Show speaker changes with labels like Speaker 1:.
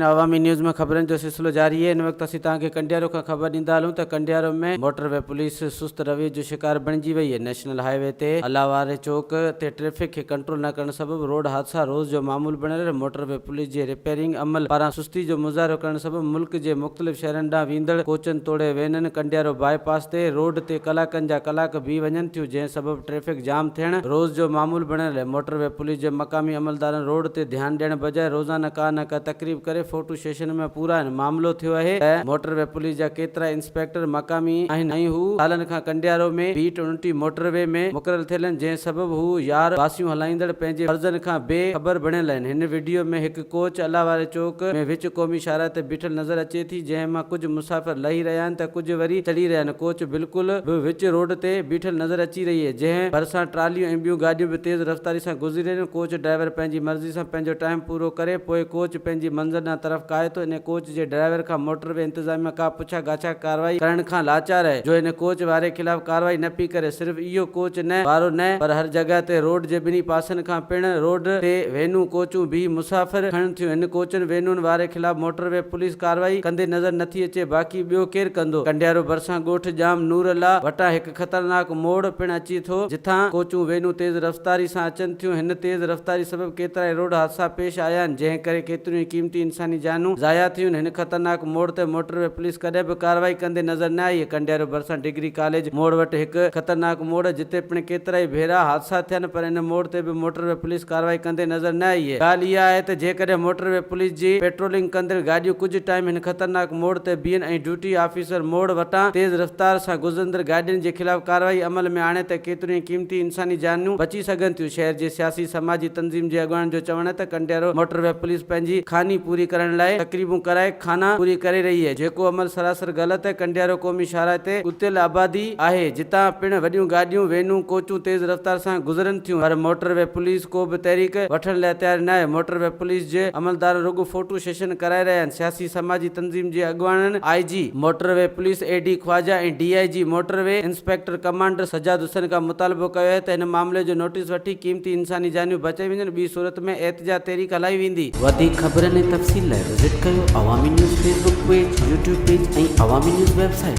Speaker 1: अवामी न्यूज़ में खबरन जो सिलसिलो जारी है। इन वक्त असीं तव्हांखे कंडियारो खां ख़बर ॾींदा हलूं त कंडियारो में मोटरवे पुलिस सुस्त रवैये जो शिकार बणिजी वई है। नेशनल हाईवे ते अलावारे चौक ते ट्रैफिक खे कंट्रोल न करण सबबि रोड हादसा रोज़ जो मामूल बणियल। मोटरवे पुलिस जे रिपेयरिंग अमल पारां सुस्ती जो मुज़ाहिरो करण सबबि मुल्क जे मुख़्तलिफ़ शहरनि ॾांहुं वेंदड़ कोचनि तोड़े वेननि। कंडियारो बाईपास ते रोड ते कलाकनि जा कलाक बीह वञनि थियूं, जंहिं सबबि ट्रैफिक जाम थियण रोज़ जो मामूल बणियल आहे। मोटरवे पुलिस जे मक़ामी अमलदारनि रोड ते ध्यानु ॾियण बजाए रोज़ाना का न का तकरीब करे फोटो सेशन में पूरा मामलो थियो आहे। मोटरवे पुलिस जा केतिरा इंस्पेक्टर मक़ामी आहिनि ऐं हू सालनि खां कंडियारो में B20 मोटरवे में मुक़रर थियल आहिनि, जंहिं सबबि हू यार बासियूं हलाईंदड़ पंहिंजे फर्ज़नि खां बेख़बर बणियल आहिनि। हिन वीडियो में हिकु कोच अलावारे चौक में विच क़ौमी शाहरा ते बीठल नज़र अचे थी, जंहिं मां कुझु मुसाफ़िर लही रहिया आहिनि त कुझु वरी चढ़ी रहिया आहिनि। कोच बिल्कुलु बि विच रोड ते बीठल नज़र अची रही आहे, जंहिं भरिसां ट्रालियूं ऐं ॿियूं गाॾियूं बि तेज़ रफ़्तारी सां गुज़री रहियूं आहिनि। कोच ड्राइवर पंहिंजी मर्ज़ी सां पंहिंजो टाइम पूरो करे पोइ कोच पंहिंजी मंज़िल ॾांहुं तरफ़ काए थो। इन कोच जे ड्राइवर खां मोटरवे इंतज़ामिया का पुछा गाछा कार्रवाई करण खां लाचार आहे, जो इन कोच वारे खिलाफ़ कार्रवाई न पई करे। सिर्फ़ इहो कोच न वारो न पर हर जॻह ते रोड जे ॿिन्ही पासनि खां पिण रोड ते वेनू कोचूं भी मुसाफ़िर खणनि थियूं। इन कोचनि वेनुनि वारे खिलाफ़ मोटरवे पुलिस कार्रवाई कंदे नज़र नथी अचे, बाक़ी ॿियो केरु कंदो। कंडियारो भरिसां ॻोठ जाम नूरला वटां हिकु ख़तरनाक मोड़ पिण अची थो, जिथां कोचूं वेनू तेज़ रफ़्तारी सां अचनि थियूं। हिन तेज़ रफ़्तारी सबबि केतिरा ई रोड हादसा पेश आया आहिनि, जंहिं करे केतिरियूं ई क़ीमती इंसानी जानूं ज़ाया थियूं। हिन ख़तरनाक मोड़ ते मोटरवे पुलिस कॾहिं बि कार्रवाई कंदे नज़र न आई। कंडियारो भरिसां डिग्री कॉलेज मोड़ वटि हिकु ख़तरनाक मोड़ जिते पिण केतिरा ई भेरा हादसा थियनि, पर इन मोड़ ते बि मोटरवे पुलिस कार्रवाई कंदे नज़र न आई आहे। ॻाल्हि इहा आहे त जेकॾहिं मोटरवे पुलिस जी पेट्रोलिंग कंदड़ गाॾियूं कुझु टाइम हिन ख़तरनाक मोड़ ते बीहनि ऐं ड्यूटी ऑफिसर मोड़ वटां तेज़ रफ़्तार सां गुज़रंदड़ गाॾियुनि जे ख़िलाफ़ कार्रवाई अमल में आणे त केतिरियूं ई क़ीमती इंसानी जानूं बची सघनि थियूं। शहर जे सियासी समाजी तंज़ीम जे अॻवान जो चवणु आहे त कंडियारो मोटरवे पुलिस पंहिंजी खानी पूरी करण लाइ तकरीबूं कराए खाना पूरी करे रही आहे, जेको अमल सरासर ग़लति आहे। कंडियारो क़ौमी शाहरा ते उतियल आबादी आहे, जितां पिण वॾियूं गाॾियूं वेनू कोचूं तेज़ रफ़्तार सां गुज़रनि थियूं, पर मोटरवे पुलिस को बि तहरीक वठण लाइ तयार न आहे। मोटरवे पुलिस जे अमलदार रुगो फोटो सेशन कराए रहिया आहिनि। सियासी समाजी तंज़ीम जे अॻवाननि IG motorway police AD Khawaja ऐं DIG motorway inspector commander Sajjad Hussain Khan मुतालबो कयो आहे त हिन मामले जो नोटिस वठी क़ीमती इंसानी जानूं बचाई वञनि, ॿी सूरत में एहतिजाज तहरीक हलाई वेंदी। वधीक ख़बरनि ऐं तफ़सील लाइ विज़िट कयो अवामी news Facebook page, YouTube page ऐं अवामी न्यूज़ वेबसाइट।